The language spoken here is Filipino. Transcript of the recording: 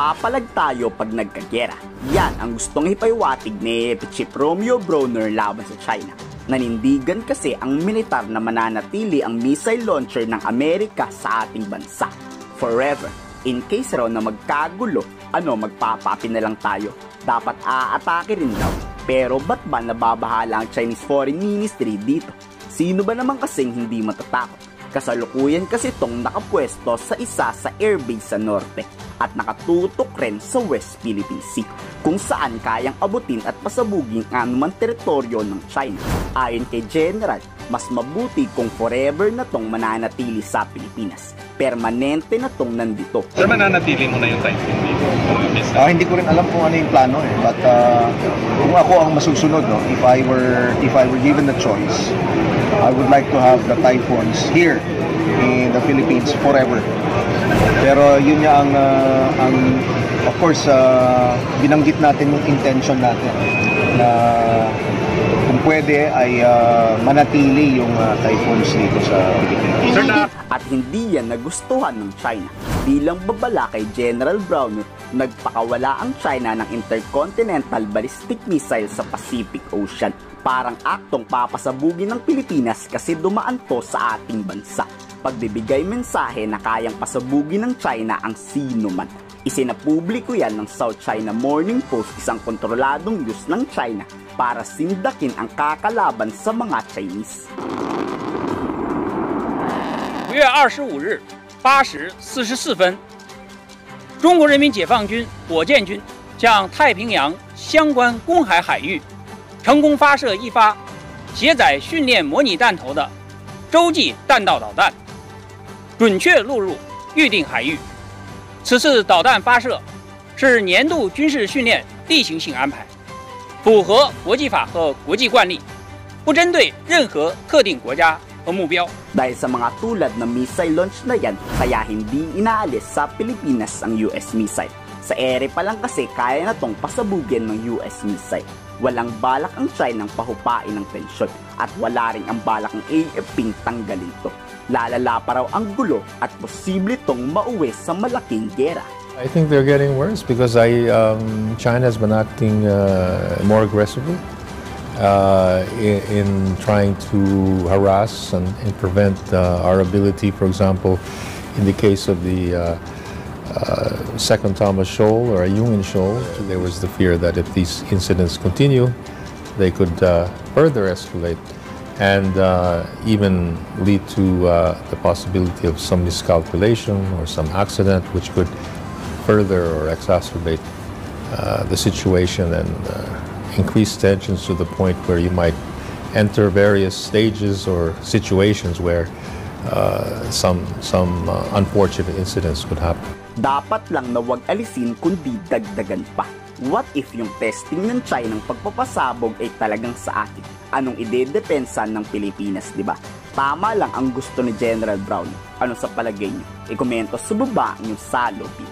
mapapalag tayo pag nagkagera. Yan ang gustong ipaiwatig ni Chief Romeo Brawner laban sa China. Nanindigan kasi ang militar na mananatili ang missile launcher ng Amerika sa ating bansa forever. In case raw na magkagulo, magpapapi na lang tayo. Dapat aatake rin daw. Pero ba't ba nababahala ang Chinese Foreign Ministry dito? Sino ba naman kasing hindi matatakot? Kasalukuyan kasi itong nakapwesto sa isa sa airbase sa norte at nakatutok rin sa West Philippine Sea, kung saan kayang abutin at pasabugin ang anumang teritoryo ng China. Ayon kay General, mas mabuti kung forever na tong mananatili sa Pilipinas. Permanente na tong nandito. Sir, mananatili mo na yung Typhoon dito? Hindi ko rin alam kung ano yung plano But kung ako ang masusunod, if I were given the choice, I would like to have the Typhoons here in the Philippines forever. Pero yun nga ang of course, binanggit natin yung intention natin na kung pwede ay manatili yung typhoons dito sa Pilipinas. At hindi yan nagustuhan ng China. Bilang babala kay General Brawner, nagpakawala ang China ng intercontinental ballistic missile sa Pacific Ocean. Parang aktong papasabugin ng Pilipinas kasi dumaan to sa ating bansa. Pagbibigay mensahe na kayang pasabugin ng China ang sino man. Isinapubliko yan ng South China Morning Post, isang kontroladong news ng China, para sindakin ang kakalaban sa mga Chinese. 5月25日8时44分，中国人民解放军火箭军向太平洋相关公海海域成功发射一发携载训练模拟弹头的洲际弹道导弹，准确落入预定海域。此次导弹发射是年度军事训练例行性安排，符合国际法和国际惯例，不针对任何特定国家和目标。 Dahil sa mga tulad na missile launch na yan, kaya hindi inaalis sa Pilipinas ang US missile. Sa ere pa lang kasi kaya na tong pasabugin ng US missile. Walang balak ang China ng pahupain ng tensyon at wala rin ang balak ng AFP tanggalin to. Lalala pa raw ang gulo at posible tong mauwi sa malaking gera. I think they're getting worse because China has been acting more aggressively in trying to harass and prevent our ability. For example, in the case of the Second Thomas Shoal or Ayungin Shoal, there was the fear that if these incidents continue, they could further escalate and even lead to the possibility of some miscalculation or some accident which could further or exacerbate the situation and increase tensions to the point where you might enter various stages or situations where some unfortunate incidents could happen. Dapat lang na wag alisin kundi dagdagan pa. What if yung testing ng China ng pagpapasabog ay talagang sa atin? Anong idedepensa ng Pilipinas, di ba? Tama lang ang gusto ni General Brown. Ano sa palagay niyo? I-komento sa baba ang inyong saloobin.